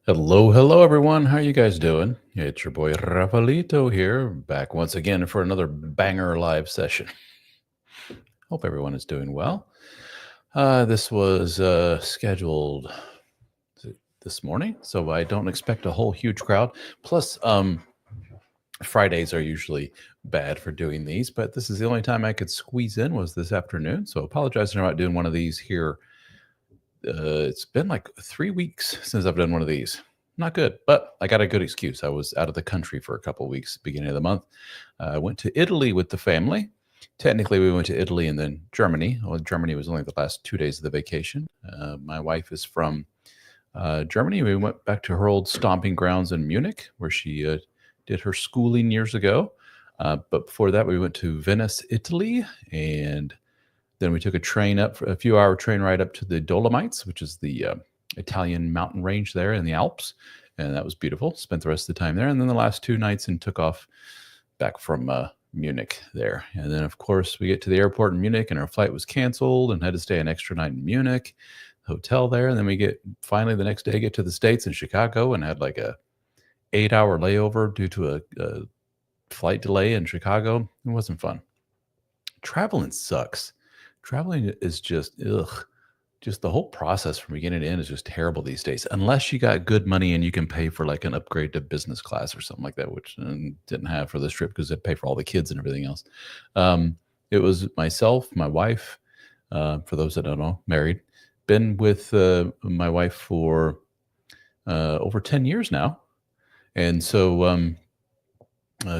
Hello, hello, everyone. How you guys doing? It's your boy Rafaelito here, back once again for another banger live session. Hope everyone is doing well. This was scheduled this morning, so I don't expect a whole huge crowd. Plus, Fridays are usually bad for doing these, but this is the only time I could squeeze in was this afternoon. So apologizing about doing one of these here. It's been like 3 weeks since I've done one of these. Not good, but I got a good excuse. I was out of the country for a couple of weeks, beginning of the month. I went to Italy with the family. Technically, we went to Italy and then Germany. Well, Germany was only the last 2 days of the vacation. My wife is from Germany. We went back to her old stomping grounds in Munich, where she did her schooling years ago. But before that, we went to Venice, Italy, and then we took a few hour train ride up to the Dolomites, which is the Italian mountain range there in the Alps. And that was beautiful. Spent the rest of the time there. And then the last 2 nights and took off back from Munich there. And then, of course, we get to the airport in Munich and our flight was canceled and had to stay an extra night in Munich, hotel there. And then we finally the next day get to the States in Chicago and had like a 8-hour layover due to a flight delay in Chicago. It wasn't fun. Traveling sucks. Traveling is just ugh. Just the whole process from beginning to end is just terrible these days. Unless you got good money and you can pay for like an upgrade to business class or something like that, which didn't have for this trip because it paid for all the kids and everything else. It was myself, my wife. For those that don't know, married. Been with my wife for over 10 years now, and so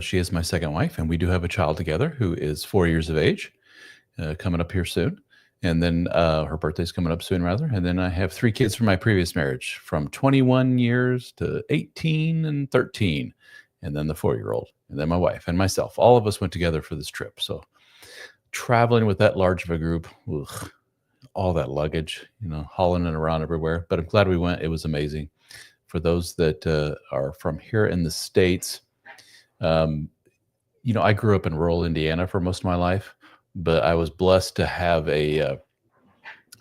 she is my second wife, and we do have a child together who is 4 years of age, coming up here soon. And then her birthday's coming up soon, rather. And then I have 3 kids from my previous marriage, from 21 years to 18 and 13, and then the 4-year-old, and then my wife and myself. All of us went together for this trip. So traveling with that large of a group, ugh, all that luggage, hauling it around everywhere. But I'm glad we went. It was amazing. For those that are from here in the States, um, I grew up in rural Indiana for most of my life, but I was blessed to have a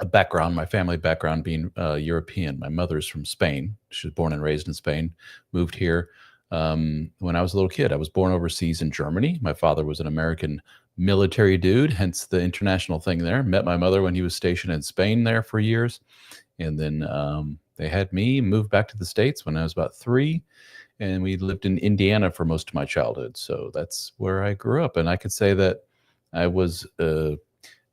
background, my family background being European. My mother's from Spain. She was born and raised in Spain, moved here when I was a little kid. I was born overseas in Germany. My father was an American military dude, hence the international thing there. Met my mother when he was stationed in Spain there for years. And then they had me move back to the States when I was about 3. And we lived in Indiana for most of my childhood. So that's where I grew up. And I could say that I was a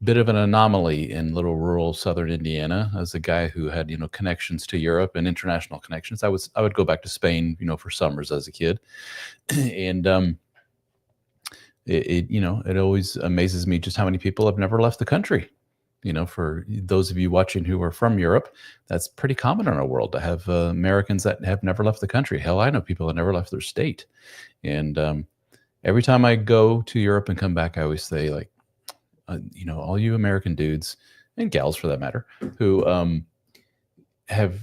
bit of an anomaly in little rural southern Indiana as a guy who had, connections to Europe and international connections. I would go back to Spain, for summers as a kid. And it always amazes me just how many people have never left the country. For those of you watching who are from Europe, that's pretty common in our world to have Americans that have never left the country. Hell, I know people that never left their state. And every time I go to Europe and come back, I always say, like, all you American dudes and gals for that matter, who have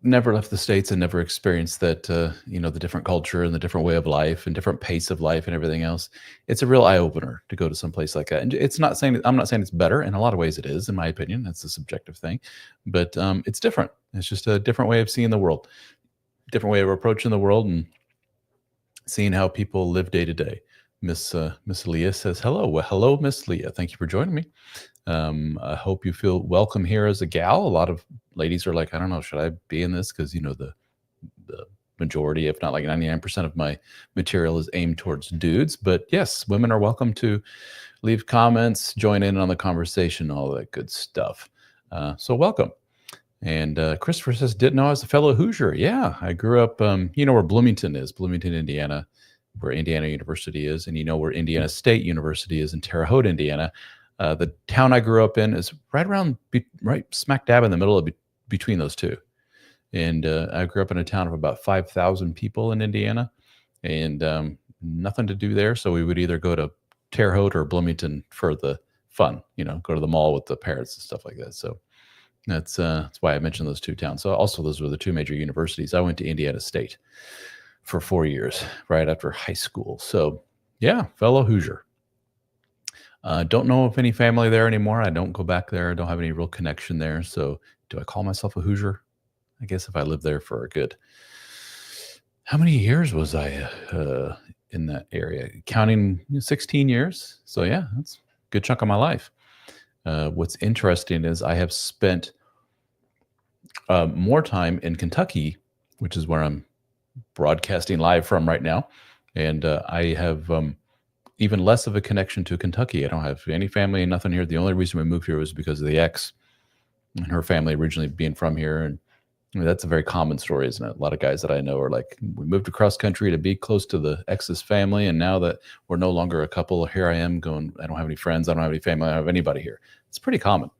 never left the States and never experienced that, the different culture and the different way of life and different pace of life and everything else. It's a real eye opener to go to some place like that. And I'm not saying it's better. In a lot of ways it is, in my opinion. That's a subjective thing, but it's different. It's just a different way of seeing the world, different way of approaching the world and seeing how people live day to day. Miss Leah says hello. Well, hello, Miss Leah. Thank you for joining me. I hope you feel welcome here as a gal. A lot of ladies are like, I don't know, should I be in this? Because the majority, if not like 99% of my material is aimed towards dudes. But yes, women are welcome to leave comments, join in on the conversation, all that good stuff. So welcome. And Christopher says, didn't know I was a fellow Hoosier. Yeah, I grew up, where Bloomington is, Bloomington, Indiana, where Indiana University is. And where Indiana State University is in Terre Haute, Indiana. The town I grew up in is right smack dab in the middle of between those two. And I grew up in a town of about 5,000 people in Indiana and nothing to do there. So we would either go to Terre Haute or Bloomington for the fun, go to the mall with the parents and stuff like that. So that's why I mentioned those two towns. So also those were the two major universities. I went to Indiana State for 4 years right after high school. So yeah, fellow Hoosier. Don't know of any family there anymore. I don't go back there. I don't have any real connection there. So do I call myself a Hoosier? I guess if I lived there for a good, how many years was I in that area? Counting 16 years. So yeah, that's a good chunk of my life. What's interesting is I have spent more time in Kentucky, which is where I'm broadcasting live from right now. And I have even less of a connection to Kentucky. I don't have any family and nothing here. The only reason we moved here was because of the ex and her family originally being from here. And I mean, that's a very common story, isn't it? A lot of guys that I know are like, we moved across country to be close to the ex's family. And now that we're no longer a couple, here I am going, I don't have any friends. I don't have any family. I don't have anybody here. It's pretty common.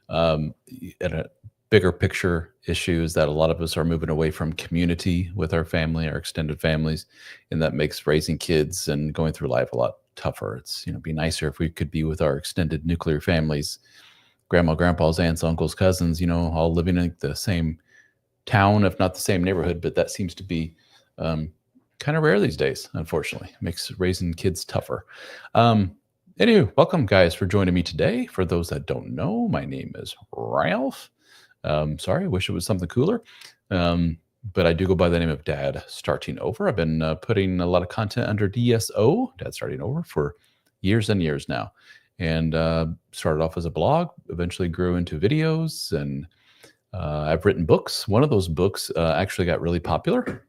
And a bigger picture issue is that a lot of us are moving away from community with our family, our extended families, and that makes raising kids and going through life a lot tougher. It's, be nicer if we could be with our extended nuclear families, grandma, grandpa's, aunts, uncles, cousins, all living in the same town, if not the same neighborhood. But that seems to be kind of rare these days, unfortunately. It makes raising kids tougher. Anyway, welcome, guys, for joining me today. For those that don't know, my name is Ralph. Sorry, I wish it was something cooler. But I do go by the name of Dad Starting Over. I've been putting a lot of content under DSO, Dad Starting Over, for years and years now. And started off as a blog, eventually grew into videos, and I've written books. One of those books actually got really popular.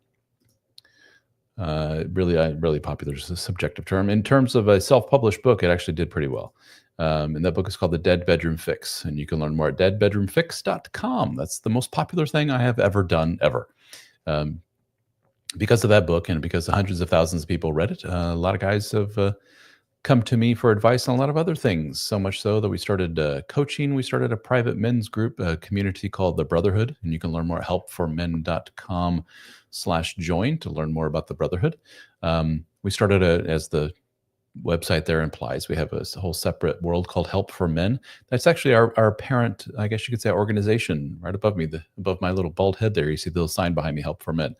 Really popular is a subjective term. In terms of a self-published book, it actually did pretty well. And that book is called The Dead Bedroom Fix. And you can learn more at deadbedroomfix.com. That's the most popular thing I have ever done, ever. Because of that book and because hundreds of thousands of people read it, a lot of guys have come to me for advice on a lot of other things. So much so that we started coaching. We started a private men's group, a community called The Brotherhood. And you can learn more at helpformen.com/join to learn more about the Brotherhood. We started as the website there implies, we have a whole separate world called Help for Men. That's actually our parent, I guess you could say, organization right above me, above my little bald head there. You see the little sign behind me, Help for Men.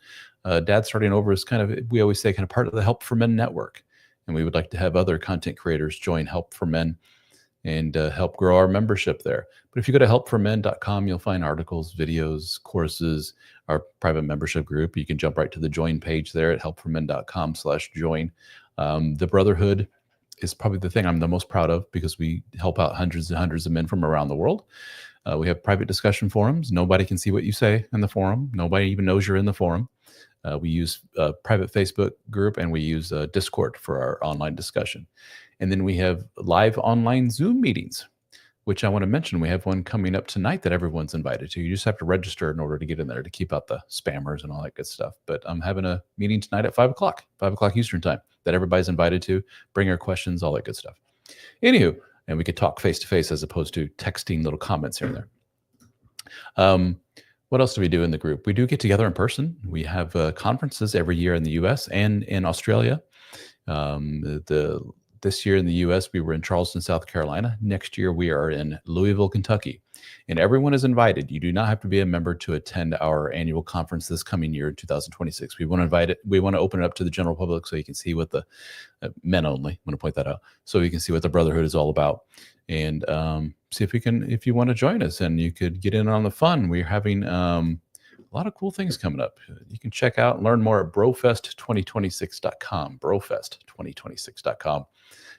Dad Starting Over is kind of, we always say, kind of part of the Help for Men network. And we would like to have other content creators join Help for Men and help grow our membership there. But if you go to helpformen.com, you'll find articles, videos, courses, our private membership group. You can jump right to the join page there at helpformen.com/join. The Brotherhood is probably the thing I'm the most proud of because we help out hundreds and hundreds of men from around the world. We have private discussion forums. Nobody can see what you say in the forum. Nobody even knows you're in the forum. We use a private Facebook group, and we use Discord for our online discussion. And then we have live online Zoom meetings, which I want to mention. We have one coming up tonight that everyone's invited to. You just have to register in order to get in there to keep out the spammers and all that good stuff. But I'm having a meeting tonight at 5 o'clock Eastern time that everybody's invited to. Bring your questions, all that good stuff. Anywho, and we could talk face-to-face as opposed to texting little comments here and there. What else do we do in the group? We do get together in person. We have conferences every year in the U.S. and in Australia. This year in the U.S., we were in Charleston, South Carolina. Next year, we are in Louisville, Kentucky. And everyone is invited. You do not have to be a member to attend our annual conference this coming year, 2026. We want to invite it. We want to open it up to the general public so you can see what the men only. I'm going to point that out so you can see what the Brotherhood is all about. And see if you want to join us and you could get in on the fun. We're having a lot of cool things coming up. You can check out and learn more at brofest2026.com, brofest2026.com.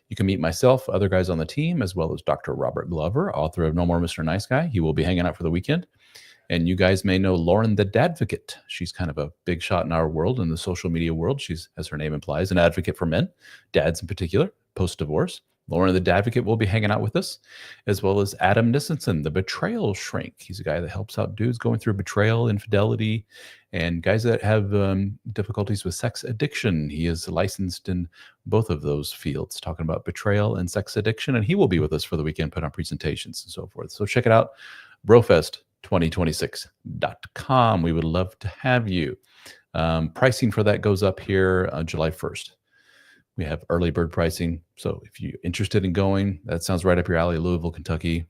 You can meet myself, other guys on the team, as well as Dr. Robert Glover, author of No More Mr. Nice Guy. He will be hanging out for the weekend. And you guys may know Lauren the Dadvocate. She's kind of a big shot in our world, in the social media world. She's, as her name implies, an advocate for men, dads in particular, post-divorce. Lauren the Dadvocate will be hanging out with us, as well as Adam Nissenson, the betrayal shrink. He's a guy that helps out dudes going through betrayal, infidelity, and guys that have difficulties with sex addiction. He is licensed in both of those fields, talking about betrayal and sex addiction, and he will be with us for the weekend, put on presentations and so forth. So check it out, brofest2026.com. We would love to have you. Pricing for that goes up here on July 1st. We have early bird pricing. So if you're interested in going, that sounds right up your alley, Louisville, Kentucky.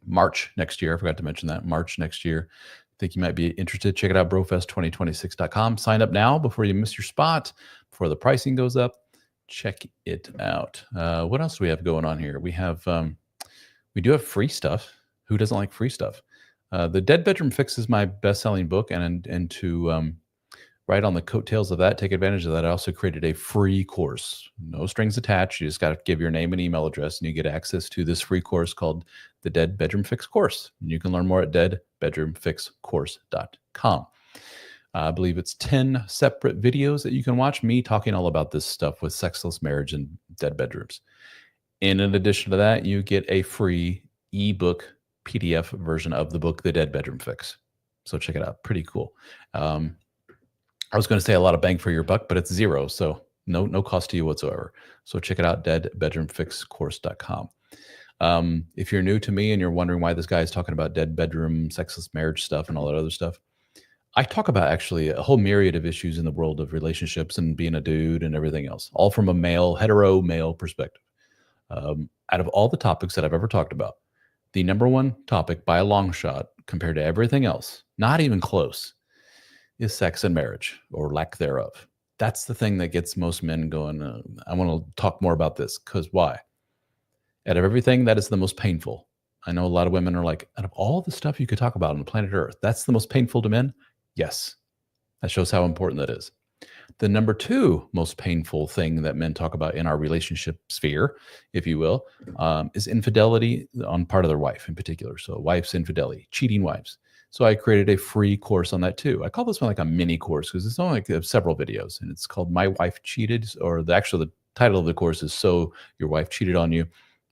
March next year. I forgot to mention that. March next year. I think you might be interested. Check it out, brofest2026.com. Sign up now before you miss your spot, before the pricing goes up. Check it out. What else do we have going on here? We have, we do have free stuff. Who doesn't like free stuff? The Dead Bedroom Fix is my best-selling book, and to right on the coattails of that, take advantage of that, I also created a free course. No strings attached. You just got to give your name and email address, and you get access to this free course called the Dead Bedroom Fix Course. And you can learn more at deadbedroomfixcourse.com. I believe it's 10 separate videos that you can watch me talking all about this stuff with sexless marriage and dead bedrooms. And in addition to that, you get a free ebook PDF version of the book, The Dead Bedroom Fix. So check it out. Pretty cool. I was going to say a lot of bang for your buck, but it's zero. So no cost to you whatsoever. So check it out, deadbedroomfixcourse.com. If you're new to me and you're wondering why this guy is talking about dead bedroom, sexless marriage stuff and all that other stuff, I talk about actually a whole myriad of issues in the world of relationships and being a dude and everything else, all from a hetero male perspective. Out of all the topics that I've ever talked about, the number one topic by a long shot compared to everything else, not even close, is sex and marriage or lack thereof. That's the thing that gets most men going, I want to talk more about this, because why? Out of everything, that is the most painful. I know a lot of women are like, out of all the stuff you could talk about on the planet Earth, that's the most painful to men? Yes. That shows how important that is. The number two most painful thing that men talk about in our relationship sphere, if you will, is infidelity on part of their wife in particular. So wife's infidelity, cheating wives. So I created a free course on that too. I call this one like a mini course because it's only like several videos, and it's called My Wife Cheated, or the title of the course is So Your Wife Cheated on You.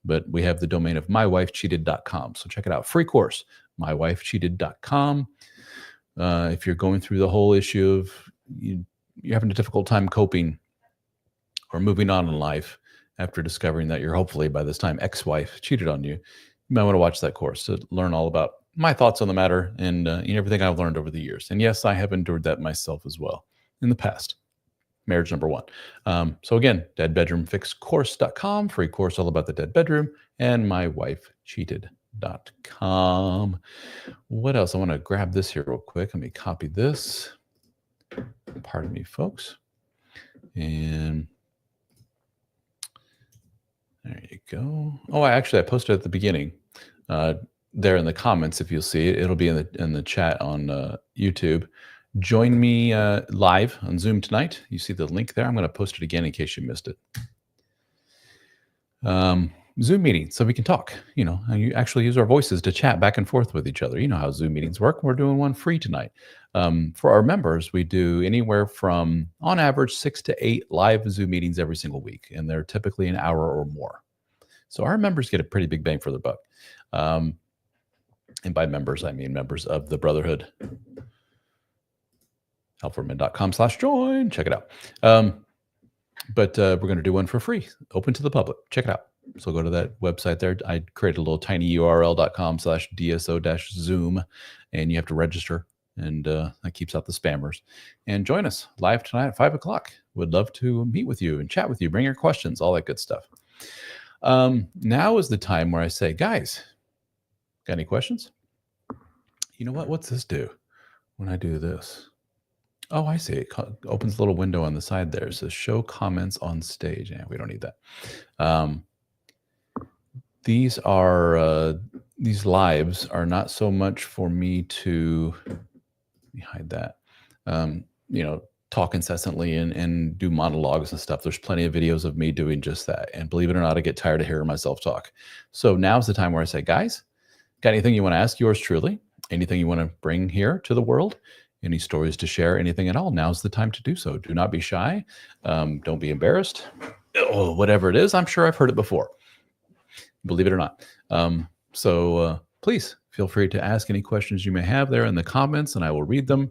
But we have the domain of mywifecheated.com. So check it out. Free course, mywifecheated.com. If you're going through the whole issue of you're having a difficult time coping or moving on in life after discovering that you're hopefully by this time ex-wife cheated on you, you might want to watch that course to learn all about my thoughts on the matter and everything I've learned over the years. And yes, I have endured that myself as well in the past. Marriage number one. So again, deadbedroomfixcourse.com, free course all about the dead bedroom, and mywifecheated.com. What else? I want to grab this here real quick. Let me copy this. Pardon me, folks. And there you go. Oh, I posted at the beginning there in the comments. If you'll see it, it'll be in the chat on YouTube. Join me live on Zoom tonight. You see the link there. I'm going to post it again in case you missed it. Zoom meeting, so we can talk, and you actually use our voices to chat back and forth with each other. You know how Zoom meetings work. We're doing one free tonight. For our members, we do anywhere from, on average, 6 to 8 live Zoom meetings every single week, and they're typically an hour or more. So our members get a pretty big bang for their buck. And by members, I mean members of the Brotherhood. helpformen.com/join. Check it out. But we're going to do one for free, open to the public. Check it out. So go to that website there. I created a little tiny url.com/DSO-Zoom, and you have to register, and that keeps out the spammers. And join us live tonight at 5 o'clock. Would love to meet with you and chat with you, bring your questions, all that good stuff. Now is the time where I say, guys, got any questions? You know what? What's this do when I do this? Oh, I see. It opens a little window on the side there. It says show comments on stage. Yeah, we don't need that. These lives are not so much for me to, let me hide that, talk incessantly and do monologues and stuff. There's plenty of videos of me doing just that. And believe it or not, I get tired of hearing myself talk. So now's the time where I say, guys, got anything you want to ask yours truly? Anything you want to bring here to the world? Any stories to share, anything at all, now's the time to do so. Do not be shy. Don't be embarrassed. Oh, whatever it is, I'm sure I've heard it before. Believe it or not. So please feel free to ask any questions you may have there in the comments, and I will read them.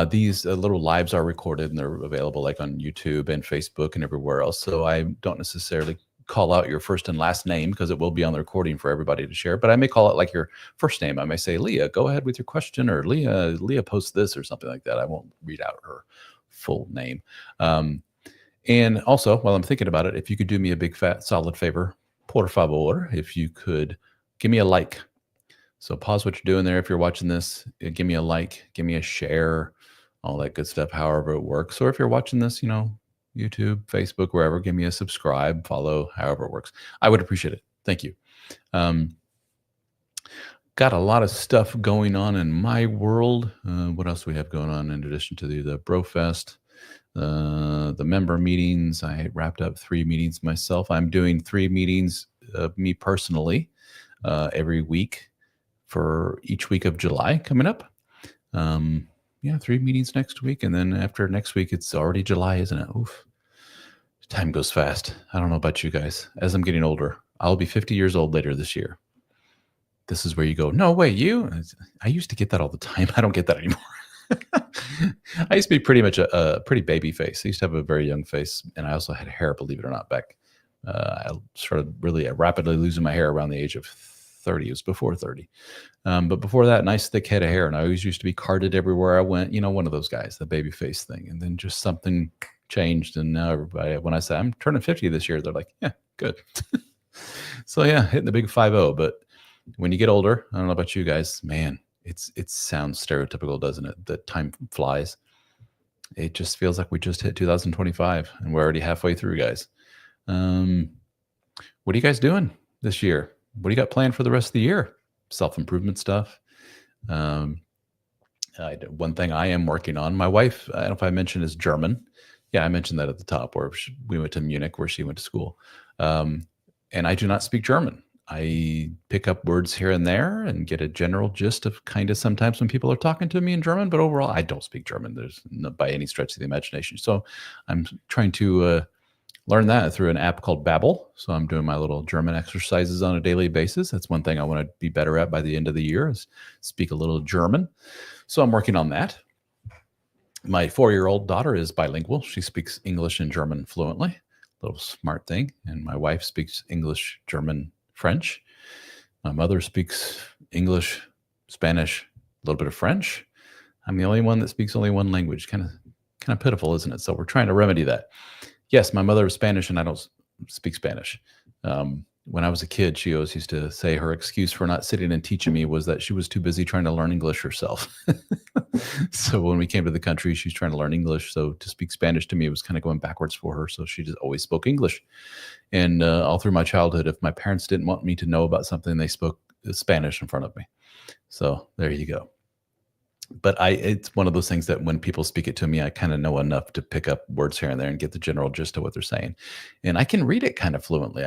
These little lives are recorded, and they're available like on YouTube and Facebook and everywhere else. So I don't necessarily call out your first and last name because it will be on the recording for everybody to share, but I may call it like your first name. I may say, Leah, go ahead with your question, or Leah posts this or something like that. I won't read out her full name. And also, while I'm thinking about it, if you could do me a big fat solid favor, por favor, if you could give me a like. So pause what you're doing there. If you're watching this, give me a like, give me a share, all that good stuff, however it works. Or if you're watching this, YouTube, Facebook, wherever, give me a subscribe, follow, however it works. I would appreciate it. Thank you. got a lot of stuff going on in my world. What else do we have going on in addition to the BroFest? The member meetings. I wrapped up 3 meetings myself. I'm doing 3 meetings, me personally, every week for each week of July coming up. Yeah, 3 meetings next week. And then after next week, it's already July, isn't it? Oof. Time goes fast. I don't know about you guys. As I'm getting older, I'll be 50 years old later this year. This is where you go, no way, you? I used to get that all the time. I don't get that anymore. I used to be pretty much a pretty baby face. I used to have a very young face, and I also had hair, believe it or not, back. I started really rapidly losing my hair around the age of 30. It was before 30. But before that, nice thick head of hair. And I always used to be carded everywhere I went, one of those guys, the baby face thing. And then just something changed. And now everybody, when I say I'm turning 50 this year, they're like, yeah, good. So yeah, hitting the big 50. But when you get older, I don't know about you guys, man, it sounds stereotypical, doesn't it? That time flies. It just feels like we just hit 2025 and we're already halfway through, guys. What are you guys doing this year? What do you got planned for the rest of the year? Self-improvement stuff. One thing I am working on, my wife, I don't know if I mentioned, is German. Yeah, I mentioned that at the top, where we went to Munich, where she went to school. And I do not speak German. I pick up words here and there and get a general gist of kind of sometimes when people are talking to me in German, but overall, I don't speak German. There's no, by any stretch of the imagination. So I'm trying to learn that through an app called Babbel. So I'm doing my little German exercises on a daily basis. That's one thing I want to be better at by the end of the year, is speak a little German. So I'm working on that. My 4-year-old daughter is bilingual. She speaks English and German fluently. Little smart thing. And my wife speaks English, German, French. My mother speaks English, Spanish, a little bit of French. I'm the only one that speaks only one language. Kind of pitiful, isn't it? So we're trying to remedy that. Yes, my mother is Spanish and I don't speak Spanish. When I was a kid, she always used to say her excuse for not sitting and teaching me was that she was too busy trying to learn English herself. So when we came to the country, she's trying to learn English. So to speak Spanish to me was kind of going backwards for her. So she just always spoke English. And all through my childhood, if my parents didn't want me to know about something, they spoke Spanish in front of me. So there you go. But it's one of those things that when people speak it to me, I kind of know enough to pick up words here and there and get the general gist of what they're saying. And I can read it kind of fluently.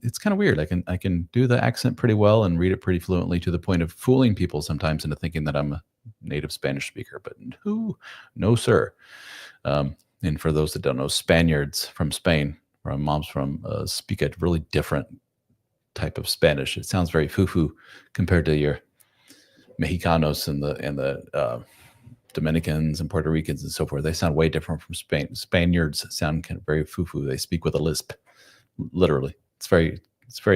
It's kind of weird. I can do the accent pretty well and read it pretty fluently, to the point of fooling people sometimes into thinking that I'm a native Spanish speaker. But no, sir. And for those that don't know, Spaniards from Spain, where my mom's from, speak a really different type of Spanish. It sounds very foo-foo compared to your Mexicanos and the Dominicans and Puerto Ricans and so forth. They sound way different from Spain. Spaniards sound kind of very foo-foo. They speak with a lisp, literally. It's very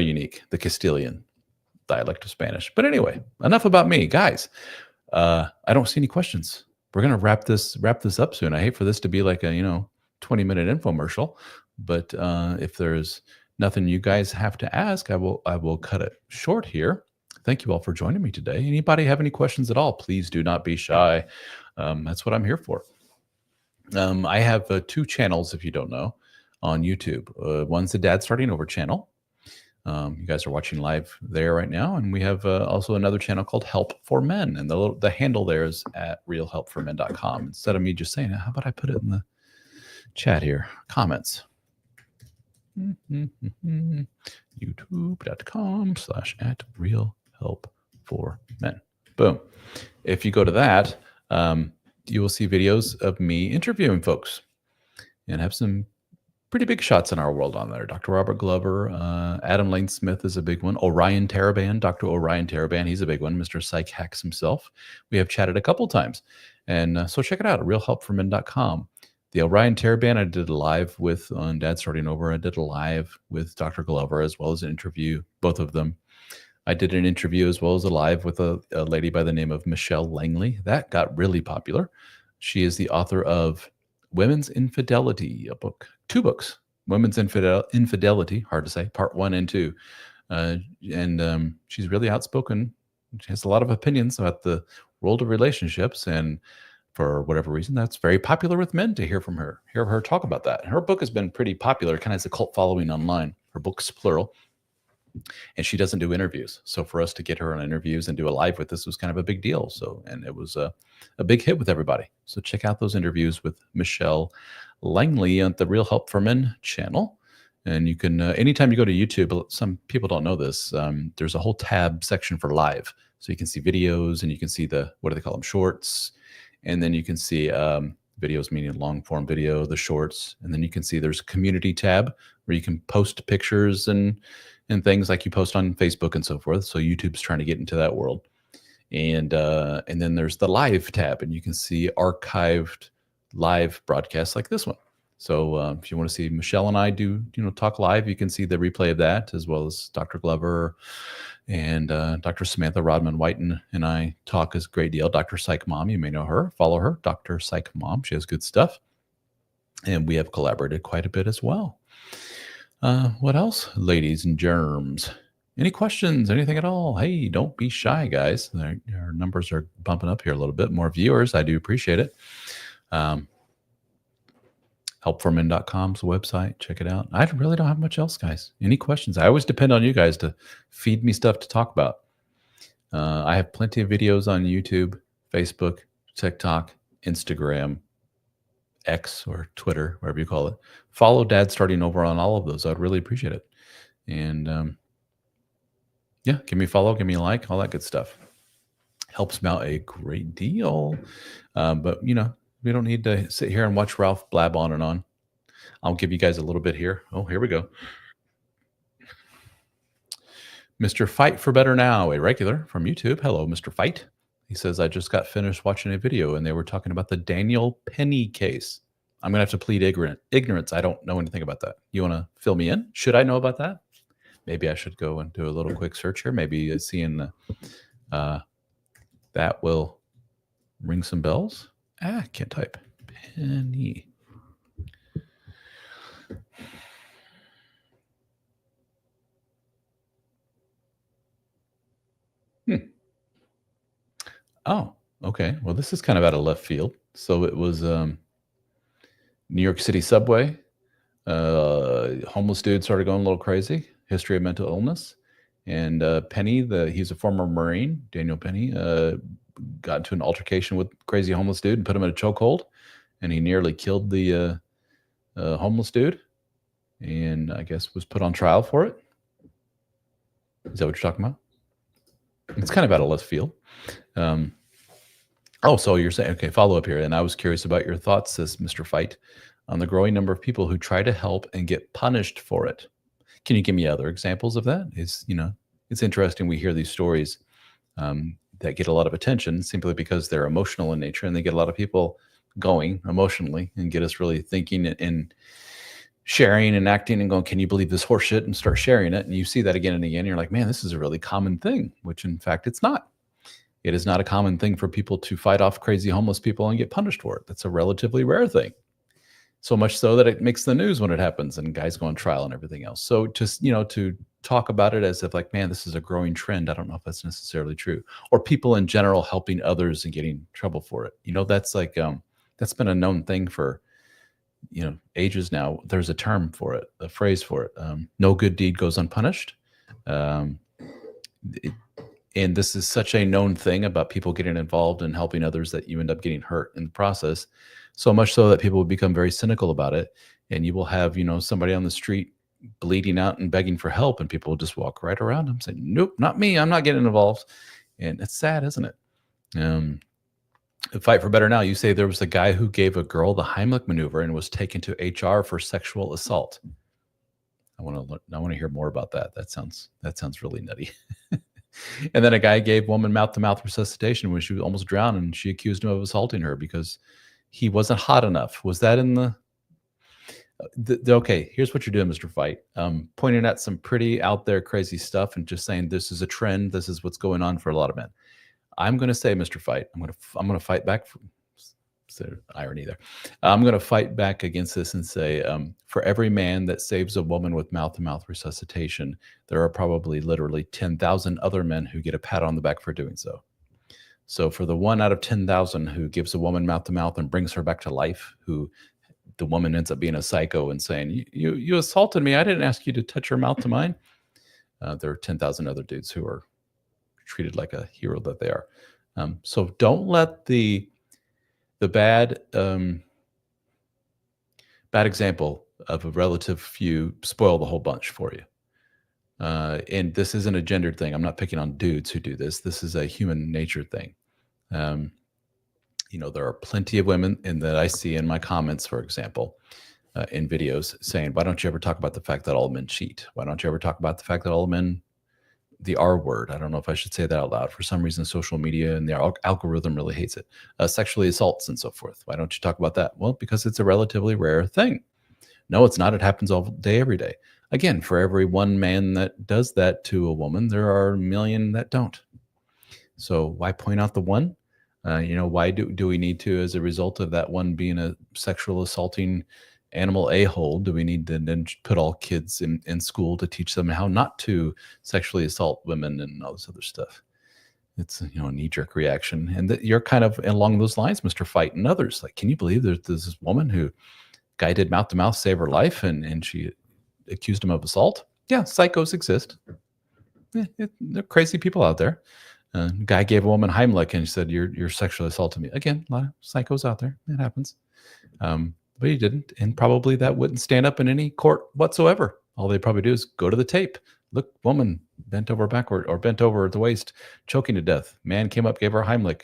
unique, the Castilian dialect of Spanish. But anyway, enough about me, guys. I don't see any questions. We're gonna wrap this up soon. I hate for this to be like a 20-minute infomercial, but if there's nothing you guys have to ask, I will cut it short here. Thank you all for joining me today. Anybody have any questions at all, please do not be shy. That's what I'm here for. I have 2 channels, if you don't know, on YouTube. One's the Dad Starting Over channel. You guys are watching live there right now. And we have also another channel called Help for Men. And the handle there is at realhelpformen.com. Instead of me just saying it, how about I put it in the chat here? Comments. youtube.com/@realhelpformen. Boom. If you go to that, you will see videos of me interviewing folks and have some pretty big shots in our world on there. Dr. Robert Glover, Adam Lane Smith is a big one. Orion Taraban, Dr. Orion Taraban, he's a big one. Mr. Psych Hacks himself. We have chatted a couple times. And so check it out at realhelpformen.com. The Orion Taraban I did a live with on Dad Starting Over. I did a live with Dr. Glover, as well as an interview, both of them. I did an interview as well as a live with a lady by the name of Michelle Langley. That got really popular. She is the author of Women's Infidelity, a book, 2 books. Women's Infidelity, hard to say, part 1 and 2. And she's really outspoken. She has a lot of opinions about the world of relationships, and for whatever reason, that's very popular with men to hear her talk about that. Her book has been pretty popular, kind of has a cult following online. Her books, plural. and she doesn't do interviews. So for us to get her on interviews and do a live with this was kind of a big deal. So, and it was a big hit with everybody. So check out those interviews with Michelle Langley on the Real Help for Men channel. And you can, anytime you go to YouTube, some people don't know this, there's a whole tab section for live. So you can see videos and you can see the, what do they call them? Shorts. And then you can see videos, meaning long form video, the shorts. And then you can see there's a community tab where you can post pictures and things like you post on Facebook and so forth. So YouTube's trying to get into that world. And then there's the live tab, and you can see archived live broadcasts like this one. So if you want to see Michelle and I do, talk live, you can see the replay of that, as well as Dr. Glover and Dr. Samantha Rodman Whiten and I talk is a great deal. Dr. Psych Mom, you may know her, follow her, Dr. Psych Mom. She has good stuff. And we have collaborated quite a bit as well. What else, ladies and germs? Any questions, anything at all? Hey, don't be shy, guys. Our numbers are bumping up here a little bit. More viewers. I do appreciate it. Helpformen.com's website. Check it out. I really don't have much else, guys. Any questions? I always depend on you guys to feed me stuff to talk about. I have plenty of videos on YouTube, Facebook, TikTok, Instagram, X or Twitter, whatever you call it. Follow Dad starting over on all of those. I'd really appreciate it. And yeah, give me a follow, give me a like, all that good stuff. Helps me out a great deal. But we don't need to sit here and watch Ralph blab on and on. I'll give you guys a little bit here. Oh, here we go. Mr. Fight for Better Now, a regular from YouTube. Hello, Mr. Fight. He says, I just got finished watching a video and they were talking about the Daniel Penny case. I'm going to have to plead ignorance. I don't know anything about that. You want to fill me in? Should I know about that? Maybe I should go and do a little quick search here. Maybe seeing that will ring some bells. Can't type. Penny. Oh, okay. Well, this is kind of out of left field. So it was New York City subway. Homeless dude started going a little crazy. History of mental illness. And Penny, he's a former Marine, Daniel Penny, got into an altercation with crazy homeless dude and put him in a chokehold. And he nearly killed the homeless dude. And I guess was put on trial for it. Is that what you're talking about? It's kind of out of left field. So you're saying, okay, follow up here. And I was curious about your thoughts, says Mr. Fight, on the growing number of people who try to help and get punished for it. Can you give me other examples of that? It's interesting. We hear these stories that get a lot of attention simply because they're emotional in nature, and they get a lot of people going emotionally and get us really thinking and sharing and acting and going, can you believe this horse shit, and start sharing it. And you see that again and again. And you're like, man, this is a really common thing, which in fact it's not. It is not a common thing for people to fight off crazy homeless people and get punished for it. That's a relatively rare thing. So much so that it makes the news when it happens and guys go on trial and everything else. So just, to talk about it as if like, man, this is a growing trend. I don't know if that's necessarily true. Or people in general helping others and getting in trouble for it. That's like, that's been a known thing for, ages now. There's a term for it, a phrase for it. No good deed goes unpunished. And this is such a known thing about people getting involved and helping others that you end up getting hurt in the process. So much so that people will become very cynical about it. And you will have, somebody on the street bleeding out and begging for help, and people will just walk right around them saying, nope, not me. I'm not getting involved. And it's sad, isn't it? Fight for Better Now. You say there was a guy who gave a girl the Heimlich maneuver and was taken to HR for sexual assault. I want to hear more about that. That sounds really nutty. And then a guy gave woman mouth-to-mouth resuscitation when she was almost drowned, and she accused him of assaulting her because he wasn't hot enough. Was that in the okay, here's what you're doing, Mr. Fight. Pointing at some pretty out there crazy stuff and just saying this is a trend. This is what's going on for a lot of men. I'm going to say, Mr. Fight, I'm going to fight back. Irony there. I'm going to fight back against this and say, for every man that saves a woman with mouth-to-mouth resuscitation, there are probably literally 10,000 other men who get a pat on the back for doing so. So for the 1 out of 10,000 who gives a woman mouth-to-mouth and brings her back to life, who the woman ends up being a psycho and saying, you assaulted me. I didn't ask you to touch your mouth to mine. there are 10,000 other dudes who are treated like a hero that they are. So don't let the bad bad example of a relative few spoil the whole bunch for you. And this isn't a gendered thing. I'm not picking on dudes who do this. This is a human nature thing. There are plenty of women that I see in my comments, for example, in videos saying, why don't you ever talk about the fact that all men cheat? Why don't you ever talk about the fact that all men, the R word, I don't know if I should say that out loud. For some reason, social media and the algorithm really hates it. Sexually assaults and so forth. Why don't you talk about that? Well, because it's a relatively rare thing. No, it's not. It happens all day, every day. Again, for every one man that does that to a woman, there are a million that don't. So why point out the one? Why do we need to, as a result of that one being a sexual assaulting animal a-hole, do we need to then put all kids in school to teach them how not to sexually assault women and all this other stuff? It's a knee-jerk reaction. And that you're kind of along those lines, Mr. Fight and others. Like, can you believe there's this woman who guy did mouth-to-mouth save her life and she accused him of assault? Yeah, psychos exist. There are crazy people out there. Guy gave a woman Heimlich and she said, you're sexually assaulting me. Again, a lot of psychos out there. It happens. But he didn't. And probably that wouldn't stand up in any court whatsoever. All they probably do is go to the tape. Look, woman bent over backward or bent over at the waist, choking to death. Man came up, gave her Heimlich.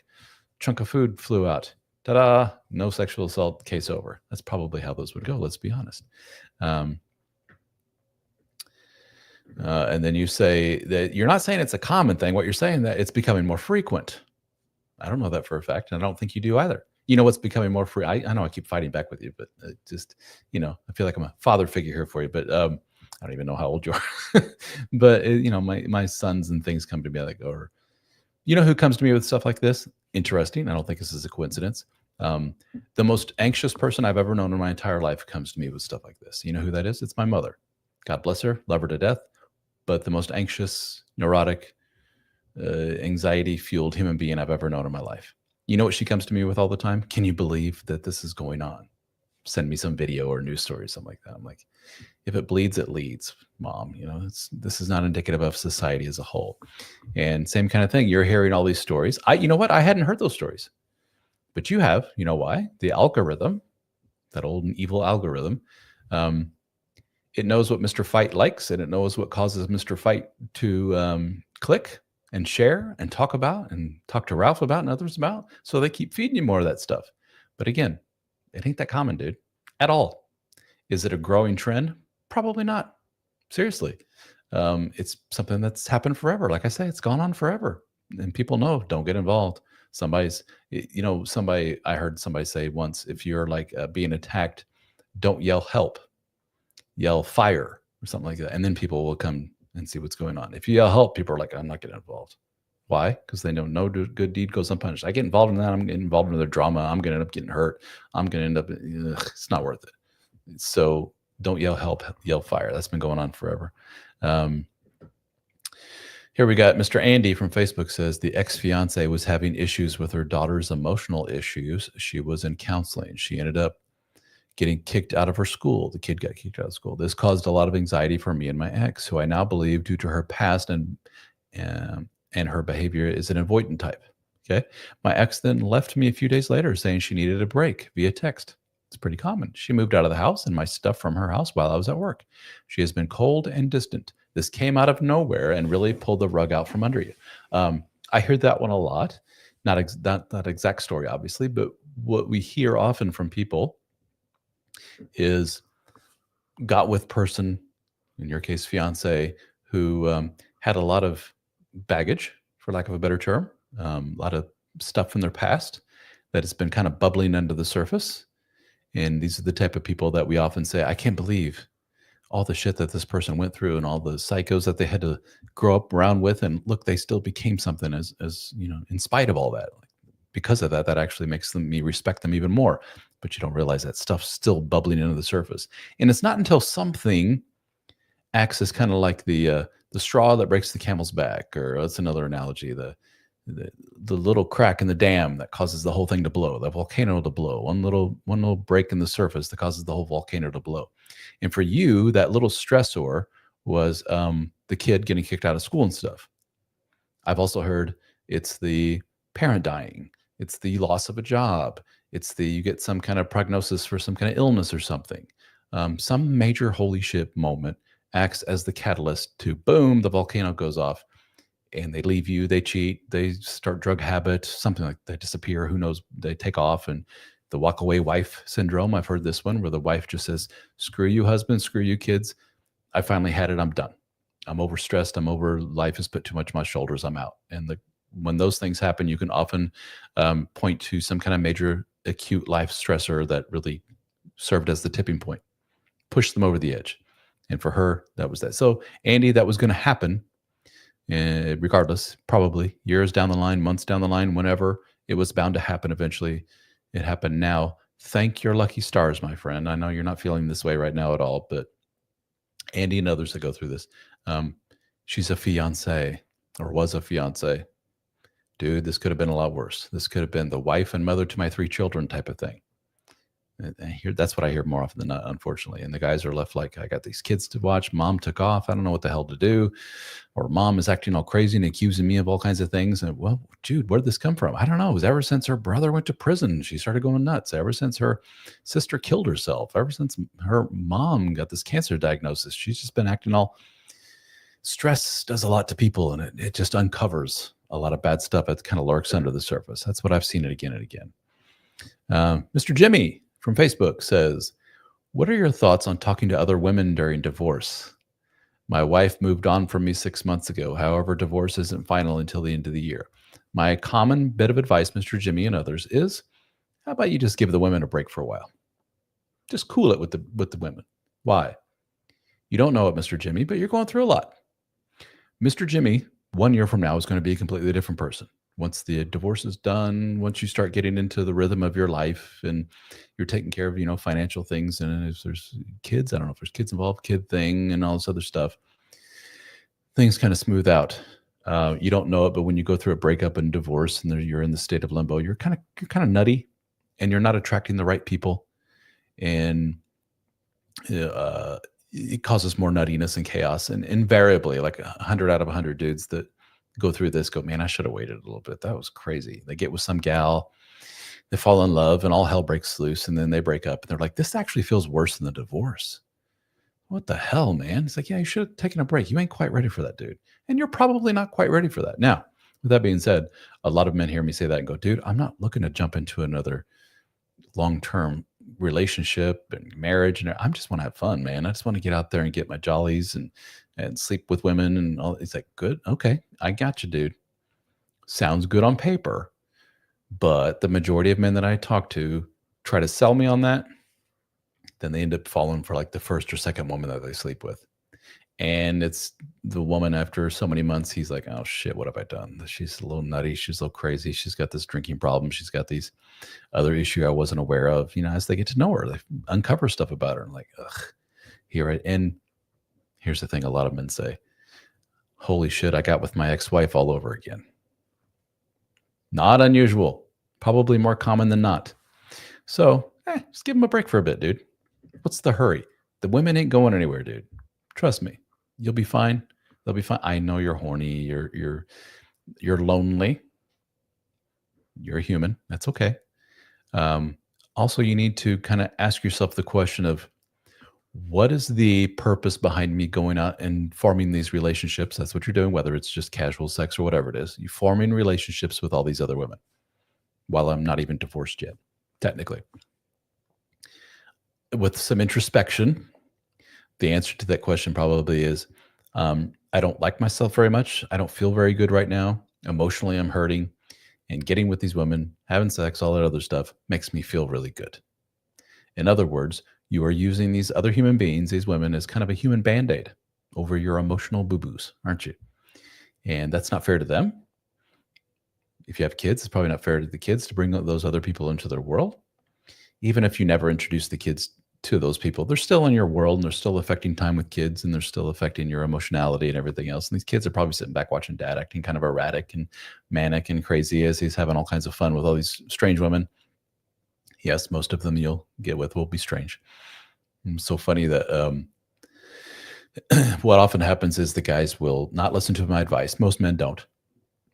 Chunk of food flew out. Ta-da! No sexual assault, case over. That's probably how those would go, let's be honest. And then you say that you're not saying it's a common thing. What you're saying that it's becoming more frequent. I don't know that for a fact, and I don't think you do either. You know what's becoming more free? I know I keep fighting back with you, but just, I feel like I'm a father figure here for you, but I don't even know how old you are. But, my sons and things come to me like, or, who comes to me with stuff like this? Interesting. I don't think this is a coincidence. The most anxious person I've ever known in my entire life comes to me with stuff like this. You know who that is? It's my mother. God bless her, love her to death. But the most anxious, neurotic, anxiety-fueled human being I've ever known in my life. You know what she comes to me with all the time? Can you believe that this is going on? Send me some video or news story, something like that. I'm like, if it bleeds, it leads, Mom. This is not indicative of society as a whole. And same kind of thing. You're hearing all these stories. You know what? I hadn't heard those stories, but you have. You know why? The algorithm, that old and evil algorithm, it knows what Mr. Fight likes, and it knows what causes Mr. Fight to click and share and talk about and talk to Ralph about and others about. So they keep feeding you more of that stuff. But again, it ain't that common, dude, at all. Is it a growing trend? Probably not. Seriously. It's something that's happened forever. Like I say, it's gone on forever. And people know, don't get involved. I heard somebody say once, if you're like being attacked, don't yell help, yell fire or something like that. And then people will come and see what's going on. If you yell help, people are like, I'm not getting involved. Why? Because they know no good deed goes unpunished. I get involved in that, I'm getting involved in their drama. I'm going to end up getting hurt. I'm going to end up, it's not worth it. So don't yell help, yell fire. That's been going on forever. Here we got Mr. Andy from Facebook says the ex-fiance was having issues with her daughter's emotional issues. She was in counseling. She ended up getting kicked out of her school. The kid got kicked out of school. This caused a lot of anxiety for me and my ex, who I now believe, due to her past and her behavior, is an avoidant type. Okay. My ex then left me a few days later saying she needed a break via text. It's pretty common. She moved out of the house and my stuff from her house while I was at work. She has been cold and distant. This came out of nowhere and really pulled the rug out from under you. I heard that one a lot. Not that exact story, obviously, but what we hear often from people is got with person, in your case, fiance, who had a lot of baggage, for lack of a better term, a lot of stuff from their past that has been kind of bubbling under the surface. And these are the type of people that we often say, I can't believe all the shit that this person went through and all the psychos that they had to grow up around with. And look, they still became something as in spite of all that. Because of that, that actually makes me respect them even more. But you don't realize that stuff's still bubbling into the surface. And it's not until something acts as kind of like the straw that breaks the camel's back, or that's another analogy, the little crack in the dam that causes the whole thing to blow, the volcano to blow, one little break in the surface that causes the whole volcano to blow. And for you, that little stressor was the kid getting kicked out of school and stuff. I've also heard it's the parent dying, it's the loss of a job, it's the you get some kind of prognosis for some kind of illness or something. Some major holy shit moment acts as the catalyst to boom, the volcano goes off and they leave you, they cheat, they start drug habit, something like they disappear, who knows, they take off. And the walk away wife syndrome, I've heard this one where the wife just says, screw you, husband, screw you, kids. I finally had it. I'm done. I'm overstressed. I'm over. Life has put too much on my shoulders. I'm out. And when those things happen, you can often point to some kind of major acute life stressor that really served as the tipping point, pushed them over the edge. And for her, that was that. So, Andy, that was going to happen regardless, probably years down the line, months down the line, whenever. It was bound to happen eventually. It happened now. Thank your lucky stars, my friend. I know you're not feeling this way right now at all, but Andy and others that go through this, she's a fiance or was a fiance. Dude, this could have been a lot worse. This could have been the wife and mother to my 3 children type of thing. And that's what I hear more often than not, unfortunately. And the guys are left like, I got these kids to watch. Mom took off. I don't know what the hell to do. Or mom is acting all crazy and accusing me of all kinds of things. And well, dude, where did this come from? I don't know. It was ever since her brother went to prison, she started going nuts. Ever since her sister killed herself. Ever since her mom got this cancer diagnosis, she's just been acting all. Stress does a lot to people, and it just uncovers a lot of bad stuff that kind of lurks under the surface. That's what I've seen it again and again. Mr. Jimmy from Facebook says, what are your thoughts on talking to other women during divorce? My wife moved on from me 6 months ago. However, divorce isn't final until the end of the year. My common bit of advice, Mr. Jimmy and others, is how about you just give the women a break for a while? Just cool it with the women. Why? You don't know it, Mr. Jimmy, but you're going through a lot. Mr. Jimmy, 1 year from now, is going to be a completely different person. Once the divorce is done, once you start getting into the rhythm of your life and you're taking care of, financial things. And if there's kids, I don't know if there's kids involved, kid thing and all this other stuff, things kind of smooth out. You don't know it, but when you go through a breakup and divorce and you're in the state of limbo, you're kind of nutty and you're not attracting the right people. And it causes more nuttiness and chaos. And invariably, like 100 out of 100 dudes that go through this go, man, I should have waited a little bit. That was crazy. They get with some gal, they fall in love and all hell breaks loose. And then they break up and they're like, this actually feels worse than the divorce. What the hell, man? It's like, yeah, you should have taken a break. You ain't quite ready for that, dude. And you're probably not quite ready for that. Now, with that being said, a lot of men hear me say that and go, dude, I'm not looking to jump into another long-term relationship and marriage. And I just want to have fun, man. I just want to get out there and get my jollies and sleep with women and all. It's like, good. Okay. I got you, dude. Sounds good on paper. But the majority of men that I talk to try to sell me on that. Then they end up falling for like the first or second woman that they sleep with. And it's the woman after so many months, he's like, oh shit, what have I done? She's a little nutty. She's a little crazy. She's got this drinking problem. She's got these other issue I wasn't aware of. As they get to know her, they uncover stuff about her and like, ugh, here. And here's the thing. A lot of men say, holy shit, I got with my ex-wife all over again. Not unusual, probably more common than not. So just give them a break for a bit, dude. What's the hurry? The women ain't going anywhere, dude. Trust me. You'll be fine. They'll be fine. I know you're horny. You're lonely. You're a human. That's okay. Also, you need to kind of ask yourself the question of what is the purpose behind me going out and forming these relationships? That's what you're doing, whether it's just casual sex or whatever it is. You forming relationships with all these other women while I'm not even divorced yet, technically. With some introspection, the answer to that question probably is, I don't like myself very much. I don't feel very good right now. Emotionally, I'm hurting. And getting with these women, having sex, all that other stuff makes me feel really good. In other words, you are using these other human beings, these women, as kind of a human Band-Aid over your emotional boo-boos, aren't you? And that's not fair to them. If you have kids, it's probably not fair to the kids to bring those other people into their world. Even if you never introduce the kids to those people, they're still in your world and they're still affecting time with kids and they're still affecting your emotionality and everything else. And these kids are probably sitting back watching dad acting kind of erratic and manic and crazy as he's having all kinds of fun with all these strange women. Yes, most of them you'll get with will be strange. It's so funny that what often happens is the guys will not listen to my advice. Most men don't.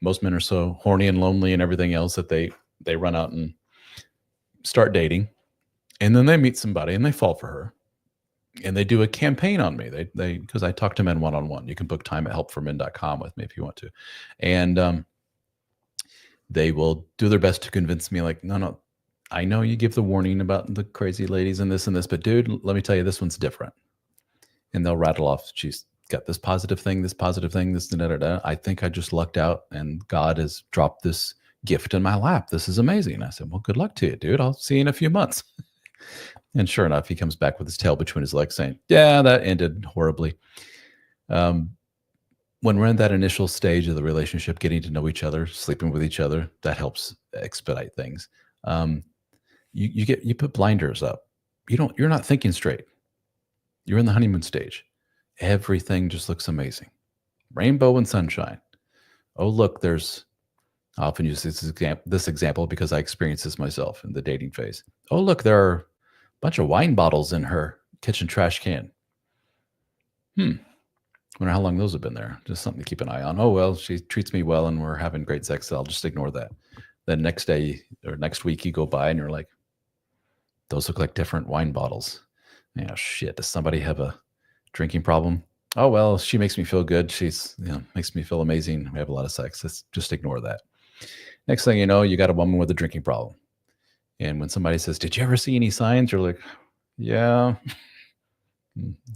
Most men are so horny and lonely and everything else that they run out and start dating, and then they meet somebody and they fall for her, and they do a campaign on me. They because I talk to men one on one. You can book time at helpformen.com with me if you want to, and they will do their best to convince me, like, no, I know you give the warning about the crazy ladies and this, but dude, let me tell you, this one's different. And they'll rattle off, she's got this positive thing, this, da, da, da. I think I just lucked out and God has dropped this gift in my lap. This is amazing. I said, well, good luck to you, dude. I'll see you in a few months. And sure enough, he comes back with his tail between his legs saying, yeah, that ended horribly. When we're in that initial stage of the relationship, getting to know each other, sleeping with each other, that helps expedite things. You put blinders up. You're not thinking straight. You're in the honeymoon stage. Everything just looks amazing. Rainbow and sunshine. Oh, look, I often use this example because I experienced this myself in the dating phase. Oh, look, there are a bunch of wine bottles in her kitchen trash can. Wonder how long those have been there. Just something to keep an eye on. Oh, well, she treats me well and we're having great sex, so I'll just ignore that. Then next day or next week you go by and you're like, those look like different wine bottles. Yeah, shit. Does somebody have a drinking problem? Oh, well, she makes me feel good. She's, makes me feel amazing. We have a lot of sex. Let's just ignore that. Next thing you know, you got a woman with a drinking problem. And when somebody says, did you ever see any signs? You're like, yeah.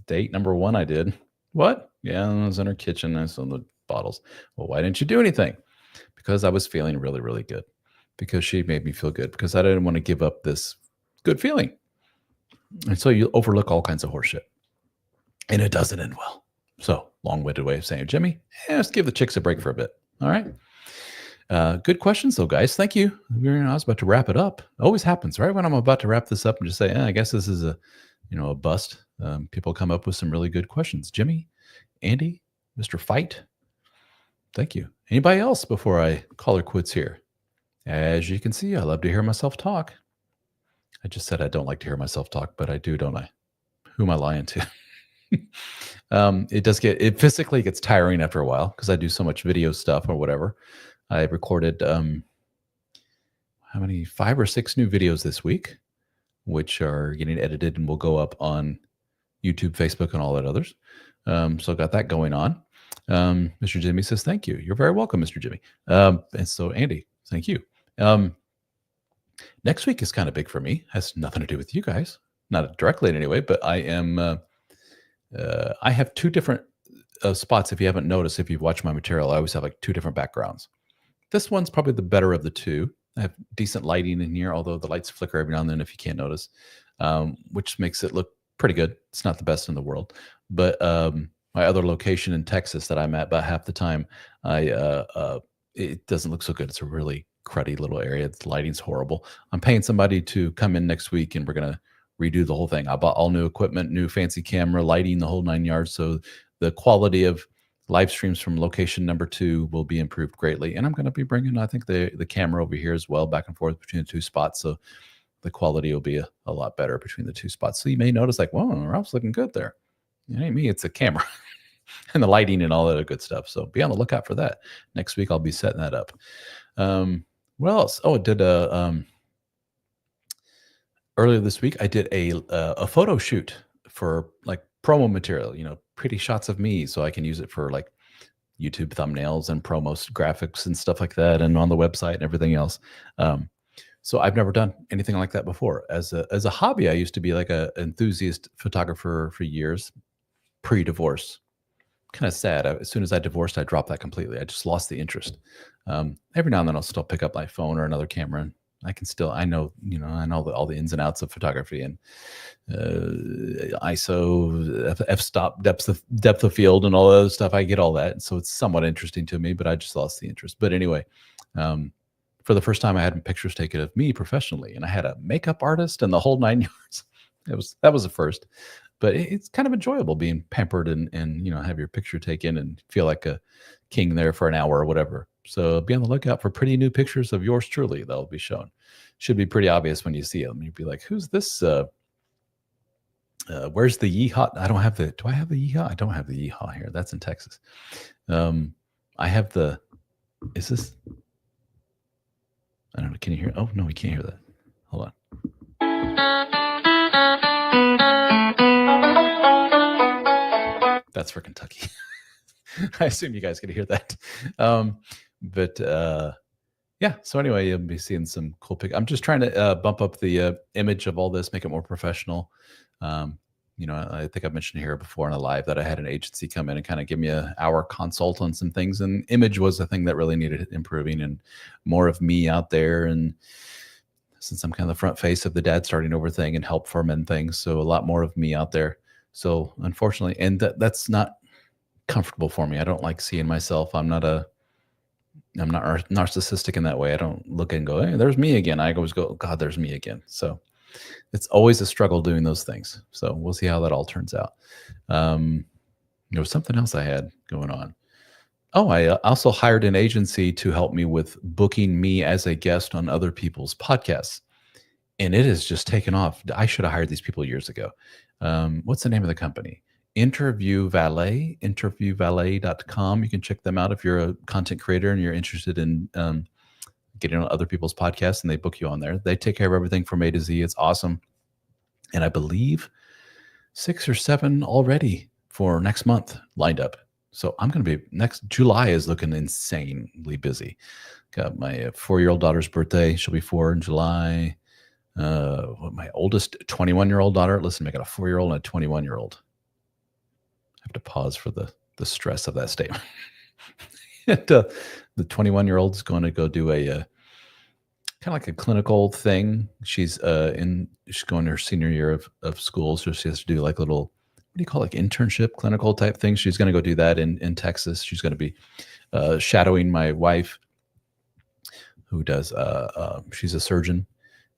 Date number 1, I did. What? Yeah, I was in her kitchen. I saw the bottles. Well, why didn't you do anything? Because I was feeling really, really good. Because she made me feel good. Because I didn't want to give up this good feeling. And so you overlook all kinds of horseshit. And it doesn't end well. So, long-winded way of saying, Jimmy, let's give the chicks a break for a bit. All right. Good questions, though, guys. Thank you. I was about to wrap it up. Always happens, right? When I'm about to wrap this up and just say, I guess this is a bust. People come up with some really good questions. Jimmy, Andy, Mr. Fight. Thank you. Anybody else before I call her quits here? As you can see, I love to hear myself talk. I just said I don't like to hear myself talk, but I do, don't I? Who am I lying to? It physically gets tiring after a while because I do so much video stuff or whatever. I recorded 5 or 6 new videos this week, which are getting edited and will go up on YouTube, Facebook, and all that others. So got that going on. Mr. Jimmy says, thank you. You're very welcome, Mr. Jimmy. And so Andy, thank you. Next week is kind of big for me. Has nothing to do with you guys, not directly in any way, but I have 2 different spots. If you haven't noticed, if you've watched my material, I always have like 2 different backgrounds. This one's probably the better of the 2. I have decent lighting in here, although the lights flicker every now and then if you can't notice, which makes it look pretty good. It's not the best in the world, but my other location in Texas that I'm at about half the time, it doesn't look so good. It's a really cruddy little area. The lighting's horrible. I'm paying somebody to come in next week and we're going to redo the whole thing. I bought all new equipment, new fancy camera, lighting, the whole 9 yards. So the quality of live streams from location number 2 will be improved greatly. And I'm going to be bringing, I think, the camera over here as well, back and forth between the 2 spots. So the quality will be a lot better between the 2 spots. So you may notice like, whoa, Ralph's looking good there. It ain't me, it's a camera and the lighting and all that good stuff. So be on the lookout for that. Next week, I'll be setting that up. What else? Oh, I did earlier this week, I did a photo shoot for like promo material, pretty shots of me so I can use it for like YouTube thumbnails and promos, graphics and stuff like that, and on the website and everything else. So I've never done anything like that before. As a hobby, I used to be like an enthusiast photographer for years, pre-divorce. Kind of sad. As soon as I divorced, I dropped that completely. I just lost the interest. Every now and then I'll still pick up my phone or another camera, and I know all the ins and outs of photography and ISO, f-stop, depth of field, and all that other stuff. I get all that, and so it's somewhat interesting to me. But I just lost the interest. But anyway, for the first time, I had pictures taken of me professionally, and I had a makeup artist and the whole 9 yards. That was a first. But it's kind of enjoyable being pampered and have your picture taken and feel like a king there for an hour or whatever. So be on the lookout for pretty new pictures of yours truly that'll be shown. Should be pretty obvious when you see them. You'd be like, who's this Where's the yeehaw? I don't have the. Do I have the yeehaw? I don't have the yeehaw here. That's in Texas. I have the. Is this? I don't know. Can you hear? Oh no, we can't hear that. Hold on. That's for Kentucky. I assume you guys can hear that. But yeah. So anyway, you'll be seeing some cool pic. I'm just trying to bump up the image of all this, make it more professional. I think I mentioned here before in a live that I had an agency come in and kind of give me an hour consult on some things, and image was the thing that really needed improving, and more of me out there. And since I'm kind of the front face of the dad starting over thing and help for men things, so a lot more of me out there. So unfortunately, and that's not comfortable for me. I don't like seeing myself. I'm not narcissistic in that way. I don't look and go, hey, there's me again. I always go, God, there's me again. So it's always a struggle doing those things. So we'll see how that all turns out. There was something else I had going on. Oh, I also hired an agency to help me with booking me as a guest on other people's podcasts. And it has just taken off. I should have hired these people years ago. What's the name of the company? Interview Valet, interviewvalet.com. You can check them out if you're a content creator and you're interested in getting on other people's podcasts, and they book you on there. They take care of everything from A to Z. It's awesome. And I believe 6 or 7 already for next month lined up. So I'm going to be next July is looking insanely busy. Got my 4-year-old daughter's birthday. She'll be 4 in July. My oldest 21-year-old daughter. Listen, I got a 4-year-old and a 21-year-old. I have to pause for the stress of that statement. The 21-year-old is going to go do a kind of like a clinical thing. She's going to her senior year of school, so she has to do like little, what do you call it, like internship, clinical type things. She's going to go do that in Texas. She's going to be shadowing my wife, who does. She's a surgeon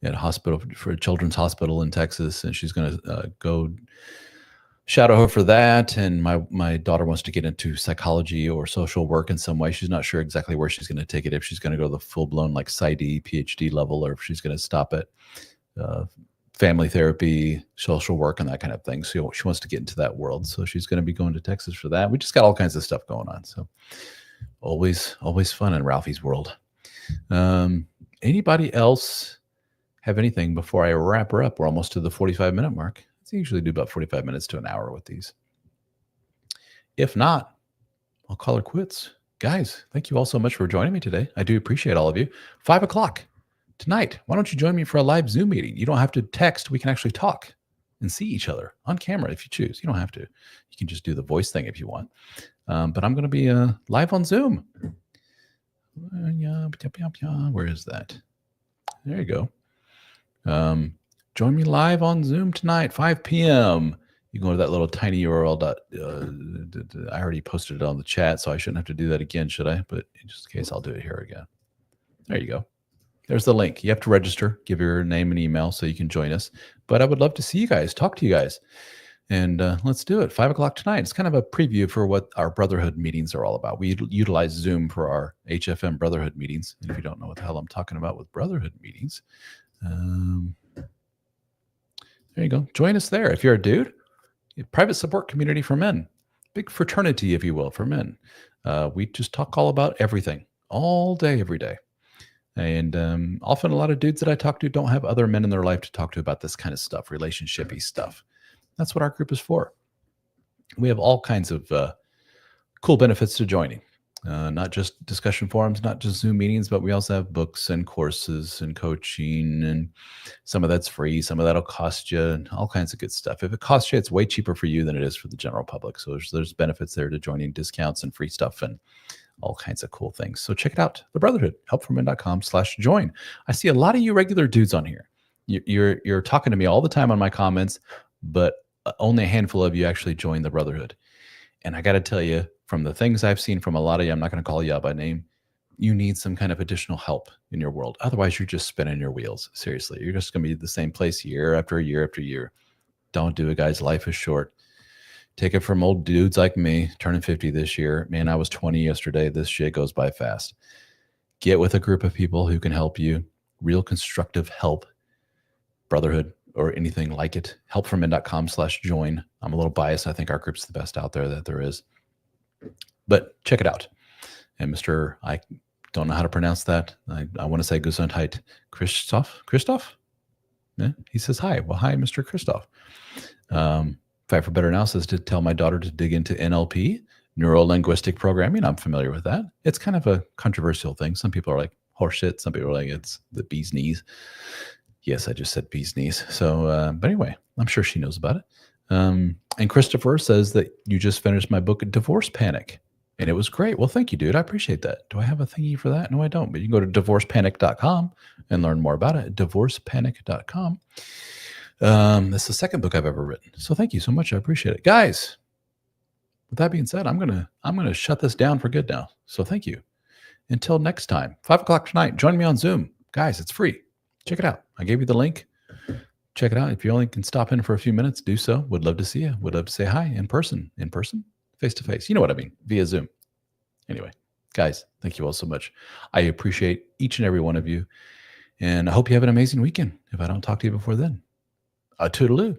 at a hospital, for a children's hospital in Texas, and she's going to go shadow her for that. And my daughter wants to get into psychology or social work in some way. She's not sure exactly where she's going to take it, if she's going to go the full-blown like PsyD, PhD level, or if she's going to stop at family therapy, social work, and that kind of thing. So she wants to get into that world. So she's going to be going to Texas for that. We just got all kinds of stuff going on. So always fun in Ralphie's world. Anybody else have anything before I wrap her up? We're almost to the 45-minute mark. I usually do about 45 minutes to an hour with these. If not, I'll call her quits. Guys, thank you all so much for joining me today. I do appreciate all of you. 5 o'clock tonight. Why don't you join me for a live Zoom meeting? You don't have to text. We can actually talk and see each other on camera if you choose. You don't have to. You can just do the voice thing if you want. But I'm going to be live on Zoom. Where is that? There you go. Join me live on Zoom tonight, 5 p.m. You can go to that little tiny URL. I already posted it on the chat, so I shouldn't have to do that again, should I? But just in case, I'll do it here again. There you go. There's the link. You have to register, give your name and email so you can join us. But I would love to see you guys, talk to you guys. And let's do it. 5 o'clock tonight. It's kind of a preview for what our Brotherhood meetings are all about. We utilize Zoom for our HFM Brotherhood meetings. And if you don't know what the hell I'm talking about with Brotherhood meetings, there you go. Join us there. If you're a dude, a private support community for men, big fraternity, if you will, for men. We just talk all about everything, all day, every day. And often a lot of dudes that I talk to don't have other men in their life to talk to about this kind of stuff, relationship-y stuff. That's what our group is for. We have all kinds of cool benefits to joining. Not just discussion forums, not just Zoom meetings, but we also have books and courses and coaching, and some of that's free, some of that'll cost you, and all kinds of good stuff. If it costs you, it's way cheaper for you than it is for the general public. So there's benefits there to joining, discounts and free stuff and all kinds of cool things. So check it out, the Brotherhood, helpformen.com/join. I see a lot of you regular dudes on here. You're talking to me all the time on my comments, but only a handful of you actually join the Brotherhood. And I got to tell you, from the things I've seen from a lot of you, I'm not going to call you out by name, you need some kind of additional help in your world. Otherwise, you're just spinning your wheels. Seriously, you're just going to be the same place year after year after year. Don't do it, guys. Life is short. Take it from old dudes like me, turning 50 this year. Man, I was 20 yesterday. This shit goes by fast. Get with a group of people who can help you. Real constructive help. Brotherhood or anything like it, helpformen.com/join. I'm a little biased. I think our group's the best out there that there is. But check it out. And Mr. I don't know how to pronounce that. I want to say Gesundheit Christoph? Yeah, he says hi. Well, hi, Mr. Christoph. Fight for Better Analysis to tell my daughter to dig into NLP, neuro-linguistic programming. I'm familiar with that. It's kind of a controversial thing. Some people are like, horseshit. Some people are like, it's the bee's knees. Yes, I just said bee's knees. So, but anyway, I'm sure she knows about it. And Christopher says that you just finished my book, Divorce Panic. And it was great. Well, thank you, dude. I appreciate that. Do I have a thingy for that? No, I don't. But you can go to divorcepanic.com and learn more about it. Divorcepanic.com. That's the second book I've ever written. So thank you so much. I appreciate it. Guys, with that being said, I'm gonna shut this down for good now. So thank you. Until next time, 5 o'clock tonight, join me on Zoom. Guys, it's free. Check it out. I gave you the link. Check it out. If you only can stop in for a few minutes, do so. Would love to see you. Would love to say hi in person, face to face. You know what I mean, via Zoom. Anyway, guys, thank you all so much. I appreciate each and every one of you. And I hope you have an amazing weekend. If I don't talk to you before then, a toodaloo.